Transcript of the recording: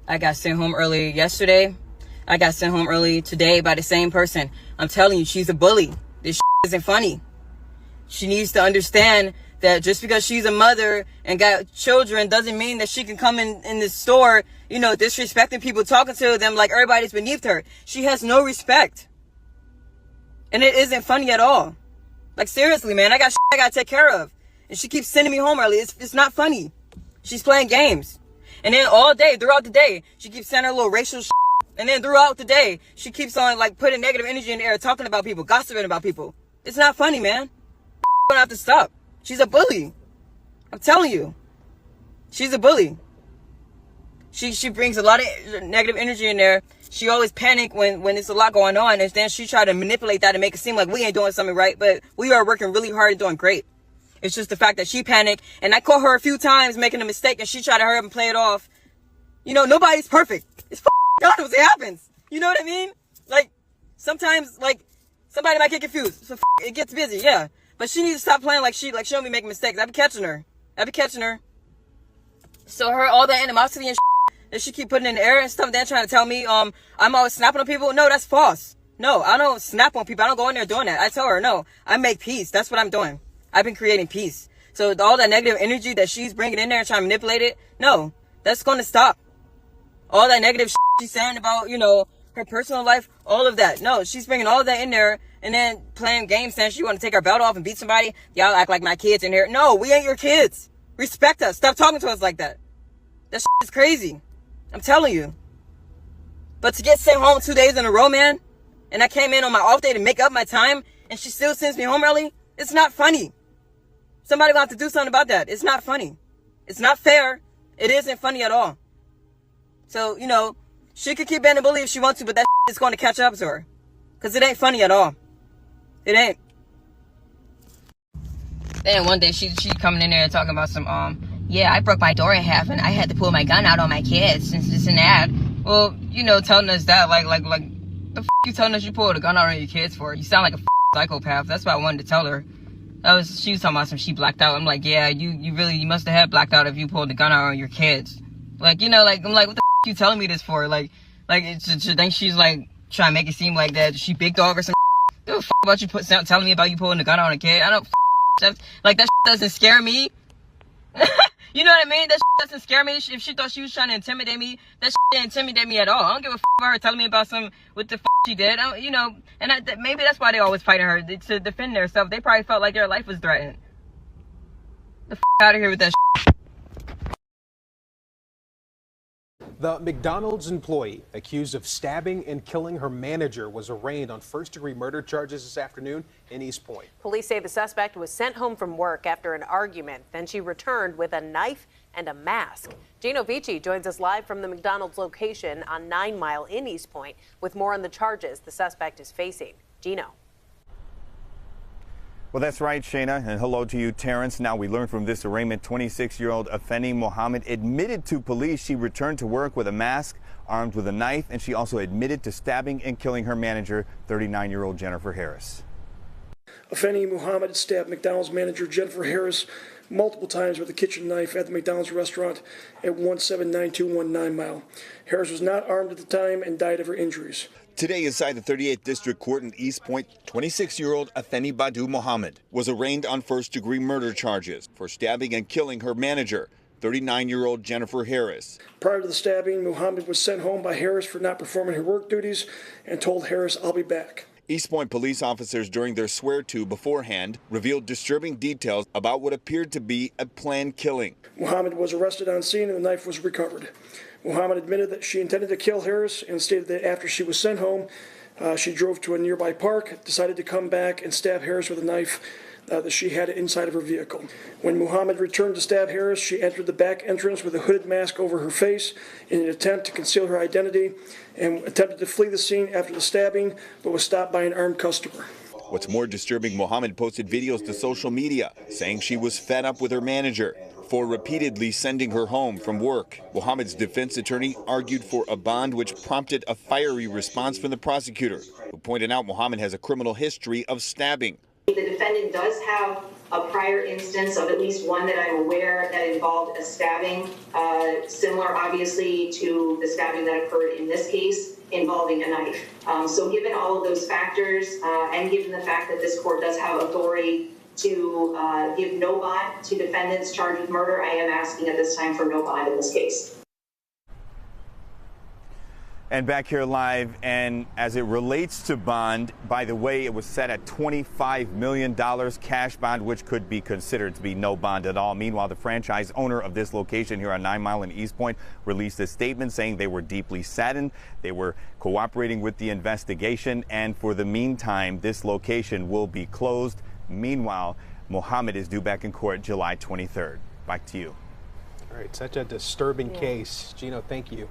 I got sent home early yesterday. I got sent home early today by the same person. I'm telling you, she's a bully. This isn't funny. She needs to understand that just because she's a mother and got children doesn't mean that she can come in the store, you know, disrespecting people, talking to them like everybody's beneath her. She has no respect. And it isn't funny at all. Like, seriously, man, I got I gotta take care of. And she keeps sending me home early. It's not funny. She's playing games. And then all day, throughout the day, she keeps sending her little racial shit. And then throughout the day, she keeps on, like, putting negative energy in the air, talking about people, gossiping about people. It's not funny, man. Gonna have to stop. She's a bully. I'm telling you. She's a bully. She brings a lot of negative energy in there. She always panic when there's a lot going on, and then she try to manipulate that and make it seem like we ain't doing something right, but we are working really hard and doing great. It's just the fact that she panicked, and I caught her a few times making a mistake, and she tried to hurry up and play it off. You know, nobody's perfect. It's God, it happens. You know what I mean? Like, sometimes, like, somebody might get confused. So it gets busy, yeah. But she needs to stop playing like she don't be making mistakes. I be catching her. So all that animosity and that she keep putting in the air and stuff, then trying to tell me I'm always snapping on people. No, that's false. No, I don't snap on people. I don't go in there doing that. I tell her, no, I make peace. That's what I'm doing. I've been creating peace. So all that negative energy that she's bringing in there and trying to manipulate it, no, that's going to stop. All that negative she's saying about, you know, her personal life, all of that. No, she's bringing all of that in there and then playing games saying she want to take her belt off and beat somebody. Y'all act like my kids in here. No, we ain't your kids. Respect us. Stop talking to us like that. That is crazy. I'm telling you. But to get sent home 2 days in a row, man, and I came in on my off day to make up my time, and she still sends me home early, it's not funny. Somebody gonna have to do something about that. It's not funny. It's not fair. It isn't funny at all. So, you know, she could keep being a bully if she wants to, but that is going to catch up to her. Because it ain't funny at all. It ain't. Then one day she coming in there talking about some, yeah, I broke my door in half and I had to pull my gun out on my kids and this and that. Well, you know, telling us that, like, the you telling us you pulled a gun out on your kids for? You sound like a psychopath. That's what I wanted to tell her. She was talking about some she blacked out. I'm like, yeah, you must have had blacked out if you pulled the gun out on your kids. Like, you know, like, I'm like, what the you telling me this for? Like she think she's like trying to make it seem like that she big dog or some the about you telling me about you pulling the gun on a kid. I don't like that doesn't scare me. You know what I mean? That doesn't scare me. If she thought she was trying to intimidate me, that didn't intimidate me at all. I don't give a about her telling me about what the she did. You know, and maybe that's why they always fighting her to defend themselves. They probably felt like their life was threatened. The out of here with that. The McDonald's employee accused of stabbing and killing her manager was arraigned on first-degree murder charges this afternoon in East Point. Police say the suspect was sent home from work after an argument. Then she returned with a knife and a mask. Gino Vici joins us live from the McDonald's location on 9 Mile in East Point with more on the charges the suspect is facing. Gino. Well, that's right, Shayna, and hello to you, Terrence. Now, we learned from this arraignment, 26-year-old Afeni Mohammed admitted to police she returned to work with a mask, armed with a knife, and she also admitted to stabbing and killing her manager, 39-year-old Jennifer Harris. Afeni Mohammed stabbed McDonald's manager Jennifer Harris multiple times with a kitchen knife at the McDonald's restaurant at 179219 Mile. Harris was not armed at the time and died of her injuries. Today, inside the 38th District Court in East Point, 26-year-old Afeni Badu Mohammed was arraigned on first-degree murder charges for stabbing and killing her manager, 39-year-old Jennifer Harris. Prior to the stabbing, Mohammed was sent home by Harris for not performing her work duties and told Harris, "I'll be back." East Point police officers, during their swear-to beforehand, revealed disturbing details about what appeared to be a planned killing. Mohammed was arrested on scene and the knife was recovered. Mohammed admitted that she intended to kill Harris and stated that after she was sent home, she drove to a nearby park, decided to come back and stab Harris with a knife that she had inside of her vehicle. When Mohammed returned to stab Harris, she entered the back entrance with a hooded mask over her face in an attempt to conceal her identity and attempted to flee the scene after the stabbing, but was stopped by an armed customer. What's more disturbing, Mohammed posted videos to social media saying she was fed up with her manager for repeatedly sending her home from work. Mohammed's defense attorney argued for a bond, which prompted a fiery response from the prosecutor, who pointed out Mohammed has a criminal history of stabbing. The defendant does have a prior instance of at least one that I'm aware that involved a stabbing, similar obviously to the stabbing that occurred in this case, involving a knife. So given all of those factors, and given the fact that this court does have authority to give no bond to defendants charged with murder, I am asking at this time for no bond in this case. And back here live, and as it relates to bond, by the way, it was set at $25 million cash bond, which could be considered to be no bond at all. Meanwhile, the franchise owner of this location here on 9 Mile and East Point released a statement saying they were deeply saddened. They were cooperating with the investigation, and for the meantime, this location will be closed. Meanwhile, Mohammed is due back in court July 23rd. Back to you. All right, such a disturbing case. Gino, thank you.